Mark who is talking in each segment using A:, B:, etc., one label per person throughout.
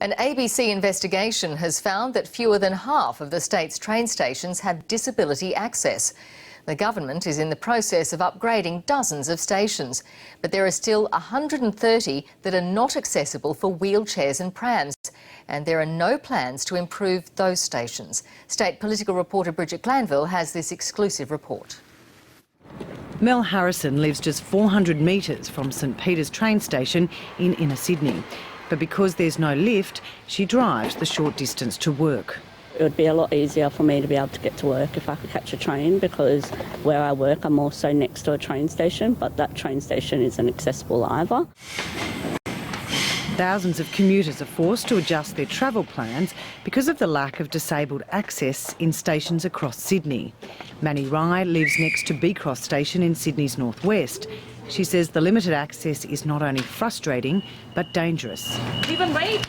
A: An ABC investigation has found that fewer than half of the state's train stations have disability access. The government is in the process of upgrading dozens of stations, but there are still 130 that are not accessible for wheelchairs and prams, and there are no plans to improve those stations. State political reporter Bridget Glanville has this exclusive report.
B: Mel Harrison lives just 400 metres from St Peter's train station in inner Sydney. But because there's no lift, she drives the short distance to work.
C: It would be a lot easier for me to be able to get to work if I could catch a train, because where I work I'm also next to a train station, but that train station isn't accessible either.
B: Thousands of commuters are forced to adjust their travel plans because of the lack of disabled access in stations across Sydney. Manny Rai lives next to Beecross Station in Sydney's northwest. She says the limited access is not only frustrating but dangerous.
D: Even wait.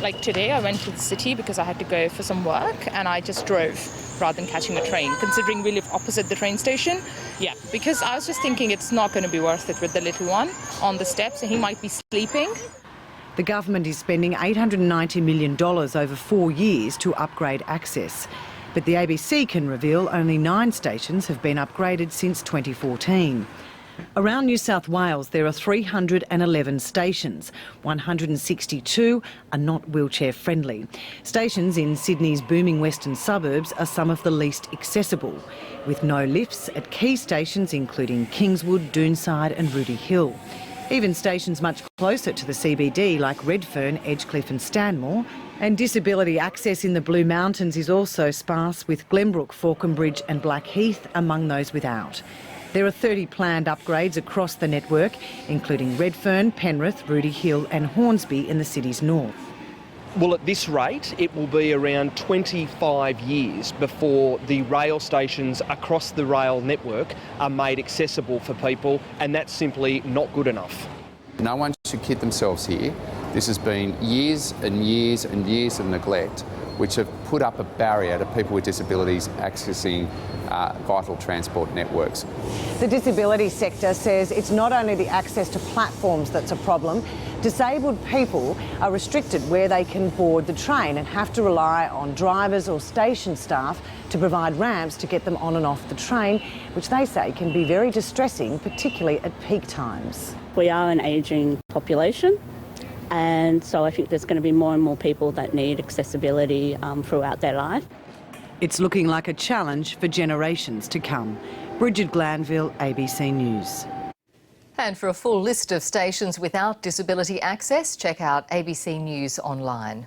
D: Like today I went to the city because I had to go for some work and I just drove rather than catching a train, considering we live opposite the train station. Yeah, because I was just thinking it's not going to be worth it with the little one on the steps and he might be sleeping.
B: The government is spending $890 million over 4 years to upgrade access. But the ABC can reveal only 9 stations have been upgraded since 2014. Around New South Wales there are 311 stations. 162 are not wheelchair friendly. Stations in Sydney's booming western suburbs are some of the least accessible, with no lifts at key stations including Kingswood, Doonside and Rooty Hill. Even stations much closer to the CBD like Redfern, Edgecliff and Stanmore. And disability access in the Blue Mountains is also sparse, with Glenbrook, Falconbridge and Blackheath among those without. There are 30 planned upgrades across the network, including Redfern, Penrith, Rooty Hill and Hornsby in the city's north.
E: Well, at this rate, it will be around 25 years before the rail stations across the rail network are made accessible for people, and that's simply not good enough.
F: No one should kid themselves here. This has been years and years and years of neglect, which have put up a barrier to people with disabilities accessing vital transport networks.
G: The disability sector says it's not only the access to platforms that's a problem. Disabled people are restricted where they can board the train and have to rely on drivers or station staff to provide ramps to get them on and off the train, which they say can be very distressing, particularly at peak times.
C: We are an ageing population, and so I think there's going to be more and more people that need accessibility throughout their life.
B: It's looking like a challenge for generations to come. Bridget Glanville, ABC News.
A: And for a full list of stations without disability access, check out ABC News online.